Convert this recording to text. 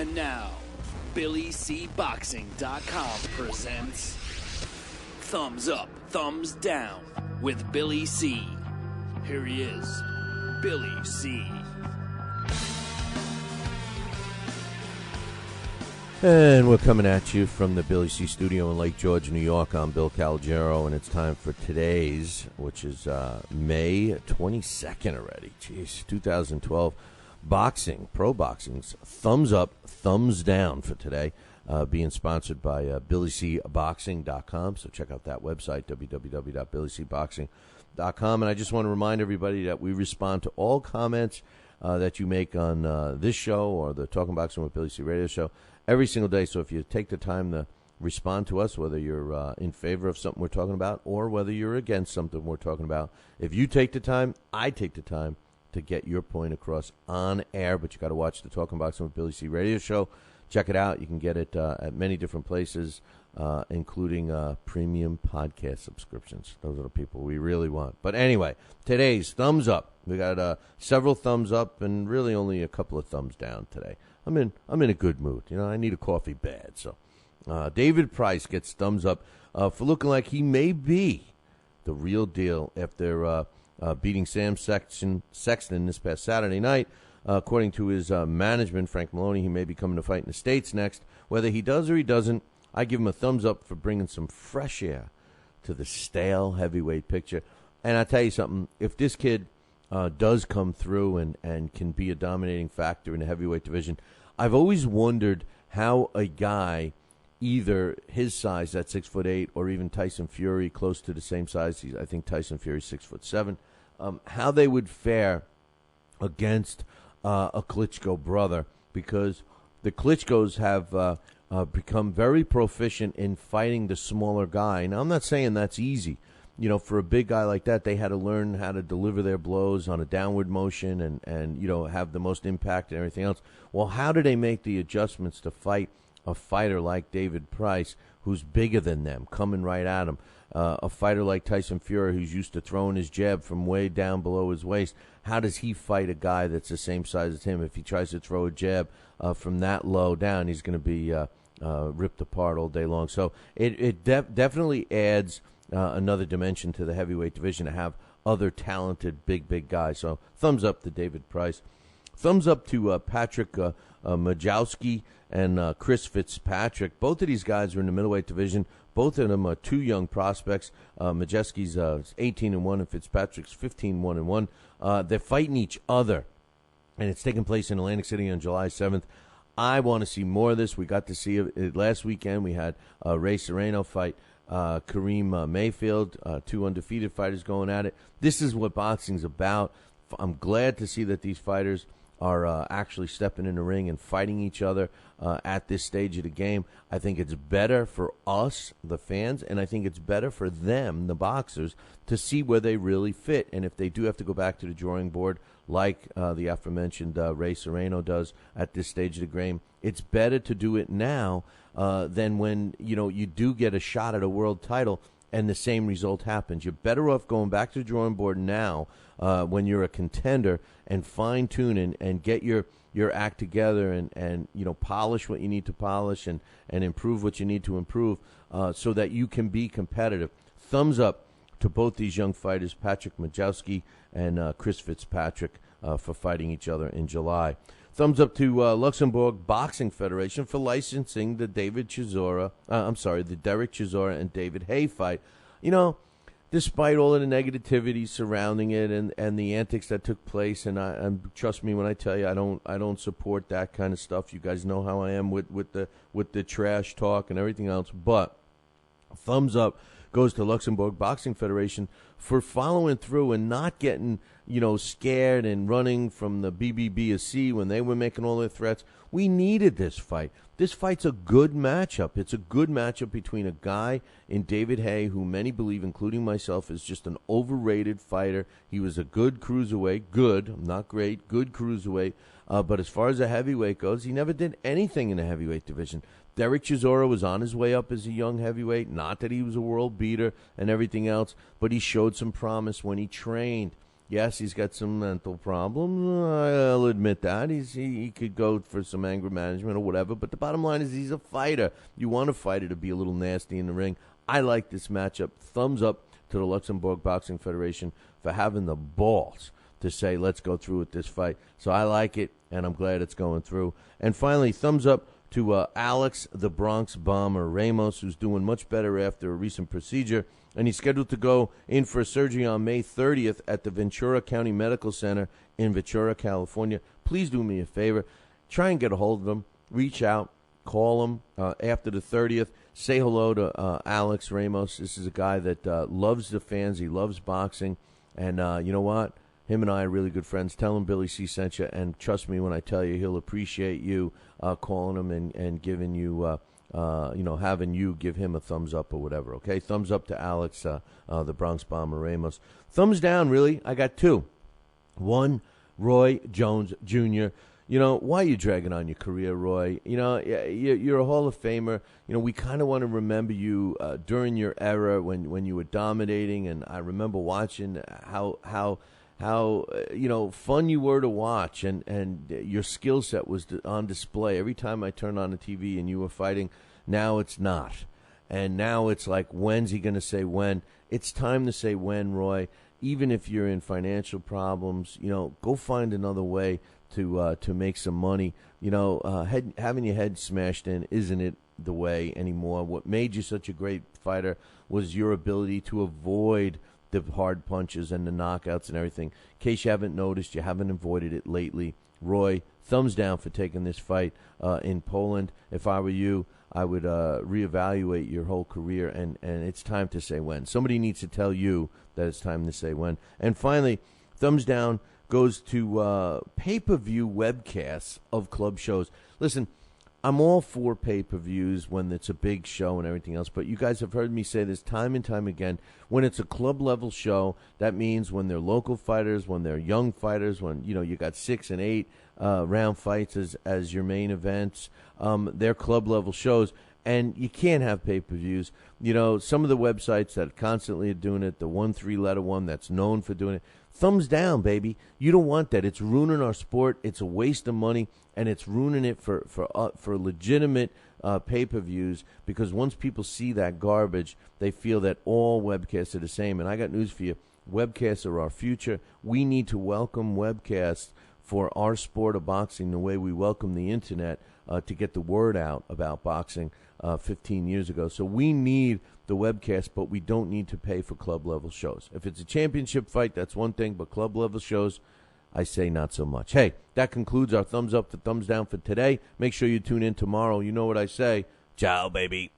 And now, BillyCBoxing.com presents Thumbs Up, Thumbs Down with Billy C. Here he is, Billy C. And we're coming at you from the Billy C. studio in Lake George, New York. I'm Bill Calogero, and it's time for today's, which is May 22nd already. Jeez, 2012. Boxing, pro boxing's Thumbs Up, Thumbs Down for today, being sponsored by BillyCBoxing.com. So check out that website, www.BillyCBoxing.com. And I just want to remind everybody that we respond to all comments that you make on this show or the Talking Boxing with Billy C. radio show every single day. So if you take the time to respond to us, whether you're in favor of something we're talking about or whether you're against something we're talking about, if you take the time, I take the time to get your point across on air. But you got to watch the Talking Boxing with Billy C. radio show. Check it out. You can get it at many different places, including premium podcast subscriptions. Those are the people we really want. But anyway, today's Thumbs Up. We got several thumbs up and really only a couple of thumbs down today. I'm in a good mood. You know, I need a coffee bad. So David Price gets thumbs up for looking like he may be the real deal after beating Sam Sexton this past Saturday night. According to his management, Frank Maloney, he may be coming to fight in the States next. Whether he does or he doesn't, I give him a thumbs up for bringing some fresh air to the stale heavyweight picture. And I tell you something, if this kid does come through and can be a dominating factor in the heavyweight division, I've always wondered how a guy either his size at 6'8" or even Tyson Fury close to the same size. I think Tyson Fury's 6'7". How they would fare against a Klitschko brother, because the Klitschkos have become very proficient in fighting the smaller guy. Now, I'm not saying that's easy. You know, for a big guy like that, they had to learn how to deliver their blows on a downward motion and you know, have the most impact and everything else. Well, how do they make the adjustments to fight a fighter like David Price, who's bigger than them, coming right at him? A fighter like Tyson Fury, who's used to throwing his jab from way down below his waist. How does he fight a guy that's the same size as him? If he tries to throw a jab from that low down, he's going to be ripped apart all day long. So it definitely adds another dimension to the heavyweight division to have other talented big guys. So thumbs up to David Price. Thumbs up to Patrick Majowski and Chris Fitzpatrick. Both of these guys are in the middleweight division. Both of them are two young prospects. Majewski's 18-1 and Fitzpatrick's 15-1. They're fighting each other, and it's taking place in Atlantic City on July 7th. I want to see more of this. We got to see it last weekend. We had Ray Serrano fight Kareem Mayfield, two undefeated fighters going at it. This is what boxing's about. I'm glad to see that these fighters are actually stepping in the ring and fighting each other at this stage of the game. I think it's better for us, the fans, and I think it's better for them, the boxers, to see where they really fit. And if they do have to go back to the drawing board, like the aforementioned Ray Serrano does at this stage of the game, it's better to do it now than when you do get a shot at a world title and the same result happens. You're better off going back to the drawing board now when you're a contender and fine-tune and get your act together and polish what you need to polish and improve what you need to improve so that you can be competitive. Thumbs up to both these young fighters, Patrick Majowski and Chris Fitzpatrick, for fighting each other in July. Thumbs up to Luxembourg Boxing Federation for licensing the Derek Chisora and David Haye fight. You know, despite all of the negativity surrounding it and the antics that took place, and trust me when I tell you, I don't support that kind of stuff. You guys know how I am with the trash talk and everything else. But thumbs up goes to Luxembourg Boxing Federation for following through and not getting scared and running from the BBBSC when they were making all their threats. We needed this fight. This fight's a good matchup. It's a good matchup between a guy in David Haye, who many believe, including myself, is just an overrated fighter. He was a good cruiserweight. Good, not great, good cruiserweight. But as far as a heavyweight goes, he never did anything in the heavyweight division. Derek Chisora was on his way up as a young heavyweight. Not that he was a world beater and everything else, but he showed some promise when he trained Yes, he's got some mental problems. I'll admit that. He could go for some anger management or whatever. But the bottom line is he's a fighter. You want a fighter to be a little nasty in the ring. I like this matchup. Thumbs up to the Luxembourg Boxing Federation for having the balls to say, let's go through with this fight. So I like it, and I'm glad it's going through. And finally, thumbs up to Alex, the Bronx Bomber Ramos, who's doing much better after a recent procedure. And he's scheduled to go in for surgery on May 30th at the Ventura County Medical Center in Ventura, California. Please do me a favor. Try and get a hold of him. Reach out. Call him after the 30th. Say hello to Alex Ramos. This is a guy that loves the fans. He loves boxing. And you know what? Him and I are really good friends. Tell him Billy C sent you. And trust me when I tell you, he'll appreciate you calling him and giving you having you give him a thumbs up or whatever, okay? Thumbs up to Alex, the Bronx Bomber Ramos. Thumbs down, really. I got two. One, Roy Jones Jr. You know, why are you dragging on your career, Roy? You know, you're a Hall of Famer. You know, we kind of want to remember you during your era when you were dominating, and I remember watching how fun you were to watch, and your skill set was on display. Every time I turned on the TV and you were fighting, now it's not. And now it's like, when's he going to say when? It's time to say when, Roy. Even if you're in financial problems, you know, go find another way to make some money. You know, having your head smashed in isn't it the way anymore. What made you such a great fighter was your ability to avoid the hard punches and the knockouts and everything. In case you haven't noticed, you haven't avoided it lately. Roy, thumbs down for taking this fight in Poland. If I were you, I would reevaluate your whole career, and it's time to say when. Somebody needs to tell you that it's time to say when. And finally, thumbs down goes to pay-per-view webcasts of club shows. Listen, I'm all for pay-per-views when it's a big show and everything else, but you guys have heard me say this time and time again. When it's a club-level show, that means when they're local fighters, when they're young fighters, when you got 6 and 8 round fights as your main events, they're club-level shows, and you can't have pay-per-views. You know, some of the websites that constantly are doing it, the 1 3-letter one that's known for doing it, thumbs down, baby. You don't want that. It's ruining our sport. It's a waste of money, and it's ruining it for legitimate pay-per-views, because once people see that garbage, they feel that all webcasts are the same. And I got news for you. Webcasts are our future. We need to welcome webcasts for our sport of boxing the way we welcome the internet to get the word out about boxing 15 years ago. So we need the webcast, but we don't need to pay for club-level shows. If it's a championship fight, that's one thing, but club-level shows, I say not so much. Hey, that concludes our thumbs up to thumbs down for today. Make sure you tune in tomorrow. You know what I say. Ciao, baby.